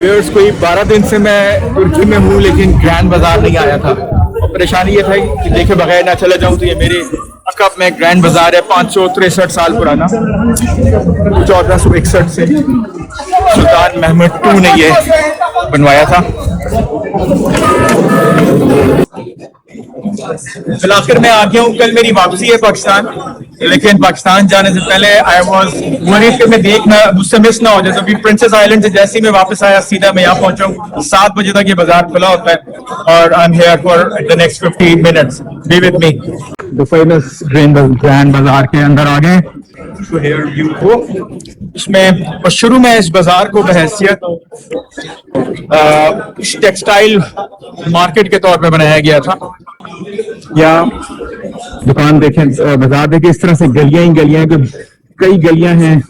कोई 12 दिन से मैं तुर्की में हूँ, लेकिन ग्रैंड बाजार नहीं आया था। और परेशानी ये था कि देखे बगैर ना चला जाऊँ। तो ये मेरे अकब में ग्रैंड बाजार है, 563 साल पुराना, 1461 से सुल्तान महमूद II ने ये बनवाया था। फिर आखिर मैं आ गया हूँ। कल मेरी वापसी है पाकिस्तान, लेकिन पाकिस्तान जाने से पहले आई वॉज वरीड कि मैं देखना मुझसे मिस ना हो जाए। अभी प्रिंसेस आइलैंड से जैसे ही मैं वापस आया, सीधा मैं यहाँ पहुंचा हूँ। 7 बजे तक ये बाजार खुला होता है और I am here for the next 15 minutes. Be with me. The famous grand बाजार के अंदर आ गए। तो हियर यू गो। इसमें शुरू में इस बाजार को बहैसियत टेक्सटाइल मार्केट के तौर पे बनाया गया था। या दुकान देखें, बाजार देखें, इस तरह से गलियां ही गलियां, कई गलियां हैं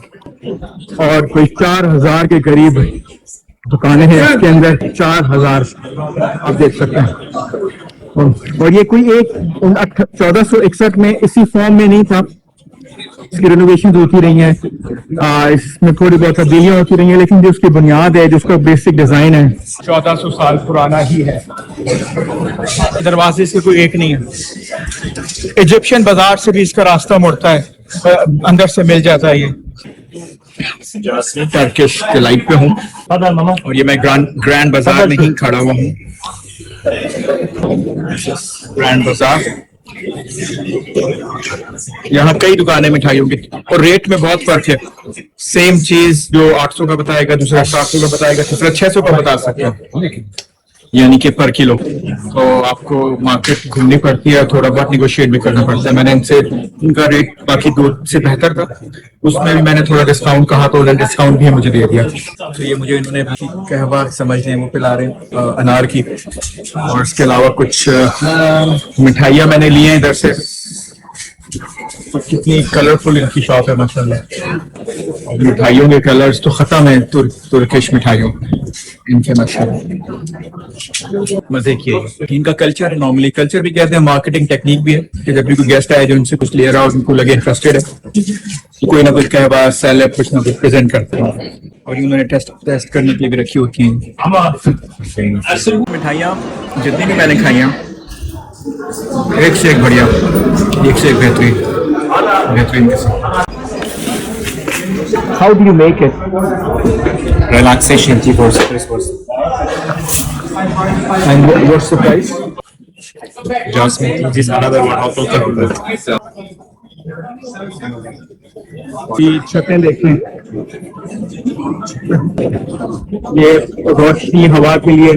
और कोई 4000 के करीब दुकानें हैं इसके अंदर। 4000 आप देख सकते हैं। और ये कोई एक 1461 में इसी फॉर्म में नहीं था। इसकी रेनोवेशन होती रही है, इसमें थोड़ी बहुत तब्दीलियां होती रही हैं, लेकिन जो उसकी बुनियाद है, जो उसका बेसिक डिजाइन है, 1400 साल पुराना ही है। दरवाजे से कोई एक नहीं है। इजिप्शियन बाजार से भी इसका रास्ता मुड़ता है, अंदर से मिल जाता है। ये टर्किश डिलाइट पे हूँ और ये मैं ग्रैंड बाजार में ही खड़ा हुआ हूँ। ग्रैंड बाजार, यहाँ कई दुकानें मिठाइयों की और रेट में बहुत फर्क है। सेम चीज जो 800 का बताएगा, दूसरा 700 का बताएगा, तीसरा 600 का बता सकते हैं, यानी कि पर किलो। तो आपको मार्केट घूमनी पड़ती है, थोड़ा बहुत निगोशिएट भी करना पड़ता है। मैंने इनसे, इनका रेट बाकी दूध से बेहतर था, उसमें भी मैंने थोड़ा डिस्काउंट कहा तो उन्होंने डिस्काउंट भी मुझे दे दिया। तो ये मुझे इन्होंने कहवा समझ रहे हैं, वो पिला रहे हैं अनार की। और इसके अलावा कुछ मिठाइयाँ मैंने ली हैं इधर से। कितनी कलरफुल इनकी शॉप है माशाल्लाह। मिठाइयों के कलर्स तो खत्म है तुर्किश मिठाइयों इनके माशाल्लाह। मजे किए। इनका कल्चर, नॉर्मली कल्चर भी कहते हैं, मार्केटिंग टेक्निक भी है कि जब भी कोई गेस्ट आए जो उनसे कुछ ले रहा हो, उनको लगे इंटरेस्टेड है, कोई ना कुछ कहवा सेल कुछ ना कुछ प्रेजेंट करते हैं। और इन्होंने टेस्ट करने के लिए भी रखी होती हैं मिठाइयाँ। जितनी भी मैंने खाई हैं, एक से एक बढ़िया, एक से एक बेहतरीन किस्म। How do you make it? Relaxation tea for stress. And what's the price? Jasmine tea is another one of the छतें देखें, ये रोशनी हवा के लिए।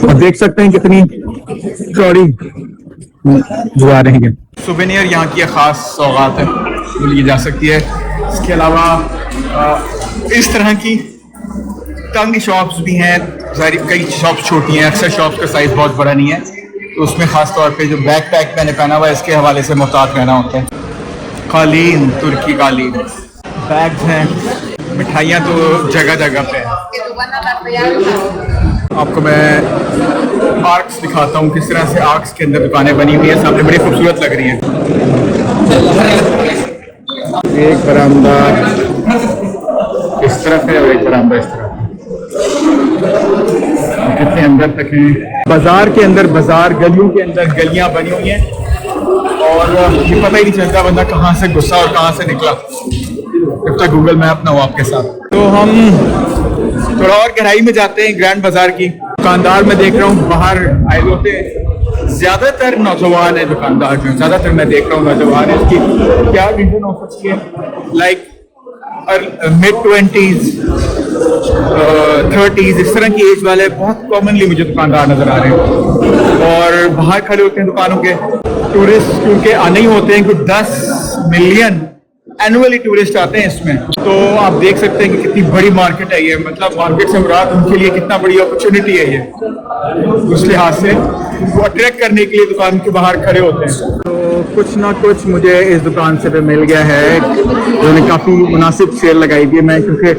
आप देख सकते हैं कितनी चौड़ी दीवारें हैं। सुवेनियर यहाँ की खास सौगात है, वो ली जा सकती है। इसके अलावा इस तरह की तंग शॉप्स भी हैं। कई शॉप्स छोटी हैं, अक्सर शॉप्स का साइज बहुत बड़ा नहीं है, तो उसमें खास तौर पे जो बैक पैक मैंने पहना हुआ है, इसके हवाले से मोहतात रहना होता है। कालीन, तुर्की कालीन, बैग्स हैं, मिठाइयाँ तो जगह जगह पे हैं। आपको मैं आर्क्स दिखाता हूँ, किस तरह से आर्क्स के अंदर दुकानें बनी हुई हैं, सामने बड़ी खूबसूरत लग रही हैं। एक बरामदा इस तरफ है और एक बरामदा इस तरफ। कितने अंदर तक हैं बाजार के अंदर, बाजार गलियों के अंदर गलियां बनी हुई हैं और ये पता ही नहीं चलता बंदा कहाँ से घुसा और कहाँ से निकला, जब तक गूगल मैप ना हो आपके साथ। तो हम थोड़ा और गहराई में जाते हैं ग्रैंड बाजार की। दुकानदार मैं देख रहा हूँ बाहर आए होते हैं, ज्यादातर नौजवान है दुकानदार जो, ज्यादातर मैं देख रहा हूँ नौजवान है। इसकी क्या रीजन हो सकती है? लाइक mid-20s, 30s, इस तरह की एज वाले बहुत कॉमनली मुझे दुकानदार नजर आ रहे हैं। और बाहर खड़े होते हैं दुकानों के। टूरिस्ट क्योंकि आने ही होते हैं, कुछ 10 मिलियन एनुअली टूरिस्ट आते हैं इसमें। तो आप देख सकते हैं कि कितनी बड़ी मार्केट है ये। मतलब मार्केट से मुराद उनके लिए कितना बड़ी अपॉर्चुनिटी है ये। उस लिहाज से वो अट्रैक्ट करने के लिए दुकान के बाहर खड़े होते हैं। तो कुछ ना कुछ मुझे इस दुकान से पे मिल गया है। उन्होंने काफ़ी मुनासिब सेल लगाई थी। मैं क्योंकि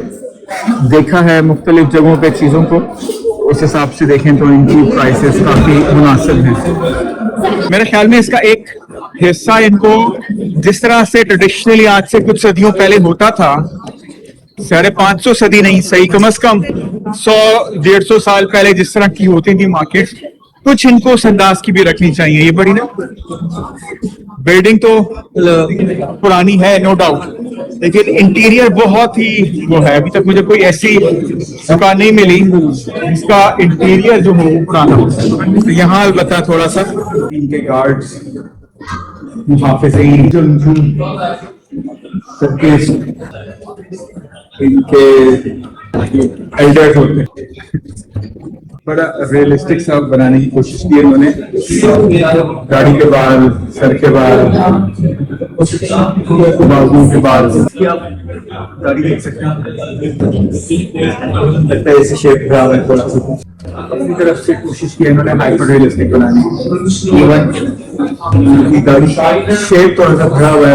देखा है मुख्तलिफ जगहों पे चीज़ों को, उस हिसाब से देखें तो इनकी प्राइसेस काफ़ी मुनासिब हैं। मेरे ख्याल में इसका एक हिस्सा इनको जिस तरह से ट्रेडिशनली आज से कुछ सदियों पहले होता था, 550 सदी नहीं सही, कम से कम 100-150 साल पहले जिस तरह की होती थी मार्केट, कुछ इनको उस अंदाज की भी रखनी चाहिए। ये बड़ी ना बिल्डिंग तो पुरानी है नो डाउट, लेकिन इंटीरियर बहुत ही वो है। अभी तक मुझे कोई ऐसी दुकान नहीं मिली जिसका इंटीरियर जो हो वो पुराना हो। तो यहाँ अलबत्ता थोड़ा सा इनके गार्ड्स, मुहाफिज़ीन, सबके इनके एल्डर्स होते हैं, बड़ा रियलिस्टिक सा बनाने की कोशिश की इन्होंने। गाड़ी के बाल, सर के बाल, बाजू के बाल, गाड़ी देख सकते हैं, लगता है ऐसे शेप खराब है थोड़ा सा। अपनी तरफ से कोशिश की इन्होंने हाइपर रियलिस्टिक बनाने की। इवन गाड़ी शेप थोड़ा सा खराब है,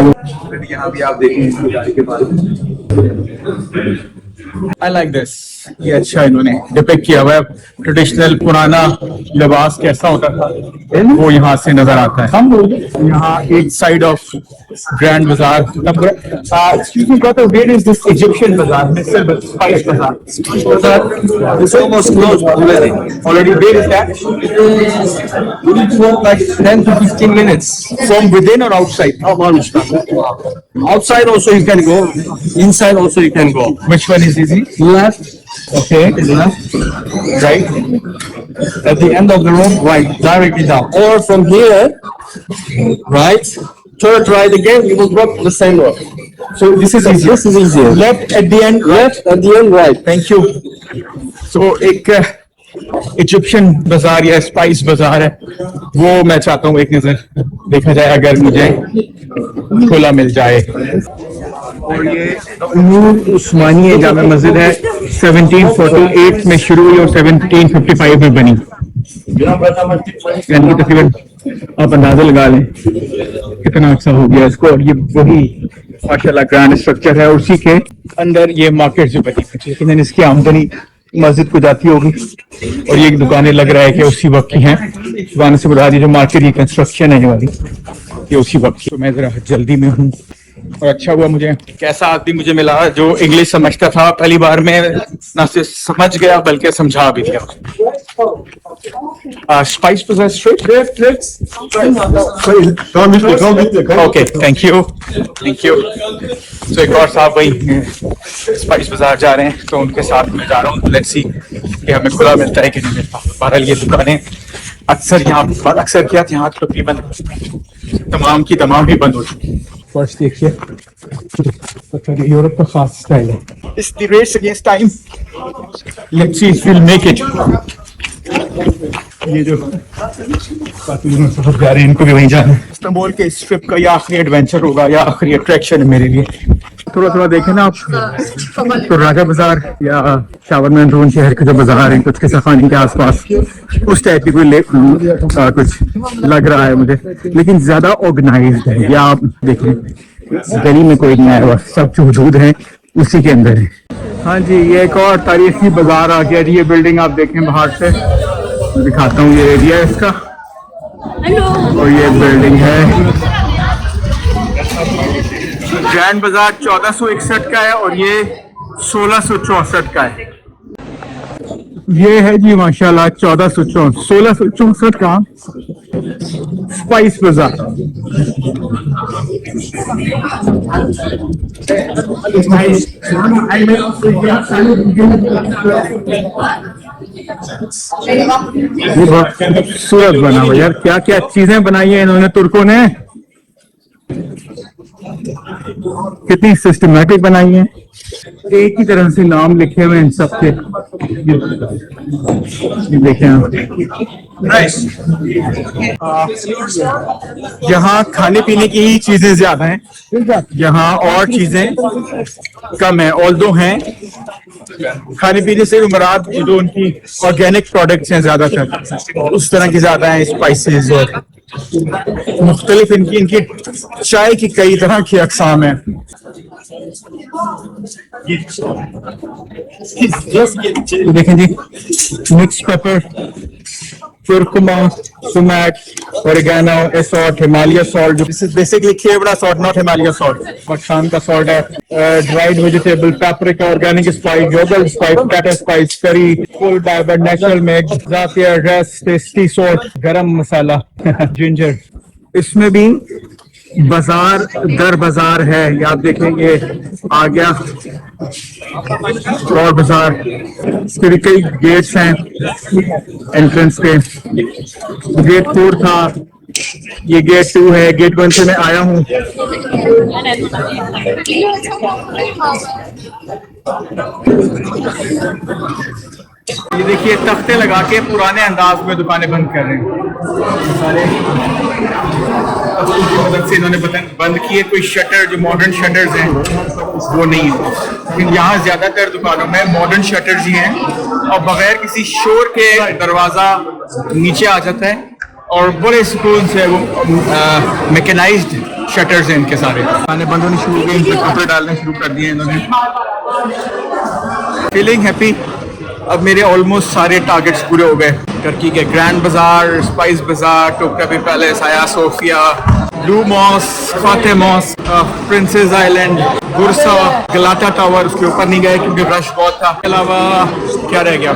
यहाँ भी आप देखेंगे गाड़ी के बाल। I like this. ये अच्छा इन्होंने डिपिक्ट किया हुआ है, ट्रेडिशनल पुराना लिबास कैसा होता था वो यहाँ से नजर आता है। यहाँ एक साइड ऑफ ग्रैंड बाजार, excuse me brother, where is this Egyptian bazaar, Mr. Spice bazaar? It's almost closed already. Already, where is that? You need to walk like 10 to 15 minutes. From within or outside? Outside also you can go. Inside also you can go. Which one is easy? Left, Okay, left. right. At the end of the road, right, directly down. Or from here, right, turn right again, you will drop the same road. So this is easier. This is easier. Left at the end, right? Left at the end, right. Thank you. So एक Egyptian बाजार या spice बाजार है, वो मैं चाहता हूँ एक नजर देखा जाए अगर मुझे खुला मिल जाए। और ये नूर उस्मानिया जामा मस्जिद है, 1748 में शुरू हुई और 1755 में बनी, यानी कि तकरीबन आप अंदाजा लगा लें कितना अच्छा हो गया इसको। और ये वही माशाल्लाह ग्रैंड स्ट्रक्चर है, उसी के अंदर ये मार्केट जो बनी है, लेकिन इसकी आमदनी मस्जिद को जाती होगी। और ये दुकानें लग रहा है कि उसी वक्त की हैं, दुकान से बता दी जो मार्केट की कंस्ट्रक्शन है वाली, ये उसी वक्त की। तो मैं जरा जल्दी में हूँ और अच्छा हुआ मुझे कैसा आदमी मुझे मिला जो इंग्लिश समझता था। पहली बार में ना सिर्फ समझ गया बल्कि समझा भी दिया। स्पाइस बाजार street, okay thank you thank you. तो एक और साहब वही स्पाइस बाजार जा रहे हैं, तो उनके साथ मैं जा रहा हूँ। लेट्स सी कि हमें खुला मिलता है कि नहीं मिलता। बहरहाल ये दुकानें अक्सर यहाँ अक्सर क्या यहाँ तकरीबन तमाम की तमाम ही बंद हो चुकी। फर्स्ट देखिए, यूरोप का खास स्टाइल है। It's the race against time, let's see if will make it. ये जो काफी लोग सफर जा रहे हैं, इनको भी वहीं जाना है। इस्तांबुल के इस ट्रिप का ये आखिरी एडवेंचर होगा या आखिरी अट्रैक्शन है मेरे लिए। थोड़ा थोड़ा देखें ना आप, तो राजा बाजार या शावरमैन रोन शहर के जो बाजार हैं कुछ किस्सा खानी के आसपास, उस टाइप की कोई कुछ लग रहा है मुझे, लेकिन ज्यादा ऑर्गेनाइज्ड है। या आप देखें गली में कोई नहीं आया हुआ, सब जो वजूद है उसी के अंदर है। हाँ जी, ये एक और तारीखी बाजार आ गया जी। ये बिल्डिंग आप देखें बाहर से, मैं दिखाता हूँ, ये एरिया है इसका और ये बिल्डिंग है। ग्रैंड बाजार 1461 का है और ये 1664 का है। ये है जी माशाल्लाह 1664 का स्पाइस बाजार। ये बहुत खूबसूरत बना हुआ यार, क्या क्या चीजें बनाई है इन्होंने तुर्कों ने, कितनी सिस्टमैटिक बनाई है। एक ही तरह से नाम लिखे हुए इन सब के, देखें यहाँ खाने पीने की ही चीजें ज्यादा हैं, यहाँ और चीजें कम है। ऑल्दो हैं खाने पीने से मुराद जो उनकी ऑर्गेनिक प्रोडक्ट्स हैं ज्यादातर, उस तरह की ज्यादा है। स्पाइसेस और मुख्तलिफ इनकी चाय की कई तरह की अक़साम है। तो देखें जी, mix pepper, curcuma, sumac, oregano, salt, Himalaya salt. This is basically Kevada salt, not Himalaya salt. Pakistan का salt है. Dried vegetable, paprika, organic spice, yogurt spice, potato spice, curry, full diamond, natural mix, zafir, rest, tasty salt, garam masala, ginger. इसमें भी बाजार दर बाजार है, ये आप देखेंगे आ गया और बाजार, इसके भी कई गेट्स हैं एंट्रेंस पे। गेट 4 था, ये गेट 2 है, गेट 1 से मैं आया हूँ। ये देखिए तख्ते लगा के पुराने अंदाज में दुकानें बंद कर रहे हैं सारे, की मदद से इन्होंने बंद किए। कोई शटर जो मॉडर्न शटर्स हैं वो नहीं है, लेकिन यहाँ ज्यादातर दुकानों में मॉडर्न शटर्स ही हैं और बगैर किसी शोर के दरवाजा नीचे आ जाता है और बड़े सुकून से वो मैकेनाइज्ड शटर्स हैं इनके सारे। दुकानें बंद होनी शुरू हो गई, इन पर कपड़े डालने शुरू कर दिए इन्होंने। Feeling happy. अब मेरे ऑलमोस्ट सारे टारगेट्स पूरे हो गए। टर्की के grand Bazaar, Spice Bazaar, Topkapi Palace, Hagia Sophia, Blue Mosque, Fatih Mosque, Princes Island, Bursa, Galata Tower, उसके ऊपर नहीं गए क्योंकि रश बहुत था। इसके अलावा क्या रह गया,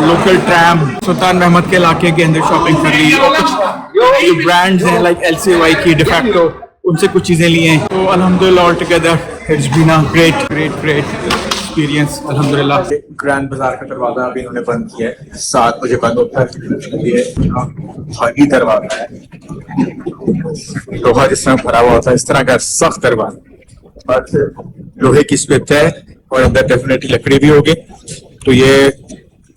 लोकल ट्रैम, सुल्तान महमद के इलाके के अंदर शॉपिंग कर ली और कुछ जो ब्रांड्स हैं लाइक LCY की, डिफैक्टो, उनसे कुछ चीज़ें ली हैं। तो अल्हम्दुलिल्लाह all together it's been a great experience अल्हम्दुलिल्लाह। ग्रैंड बाजार का दरवाजा अभी इन्होंने बंद किया है, 7 बजे बंद होता है। ये भारी दरवाजा है, लोहा जिस तरह भरा हुआ होता है इस तरह का सख्त दरवाजा, लोहे की स्पित है और अंदर डेफिनेटली लकड़ी भी होगी। तो ये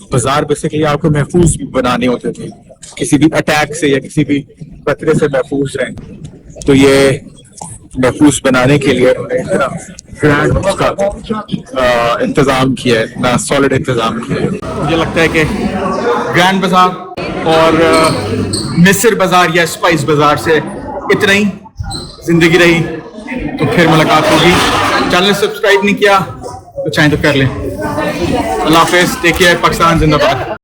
बाजार बेसिकली आपको महफूज बनाने होते थे, किसी भी अटैक से या किसी भी खतरे से महफूज रहें। तो ये महफूज बनाने के लिए ग्रैंड का इंतजाम किया है, ना सॉलिड इंतजाम किया है। मुझे लगता है कि ग्रैंड बाजार और मिस्र बाजार या स्पाइस बाजार से इतना ही जिंदगी रही। तो फिर मुलाकात होगी। चैनल सब्सक्राइब नहीं किया तो चाहे तो कर लें। अल्लाह हाफिज, टेक केयर, पाकिस्तान जिंदाबाद।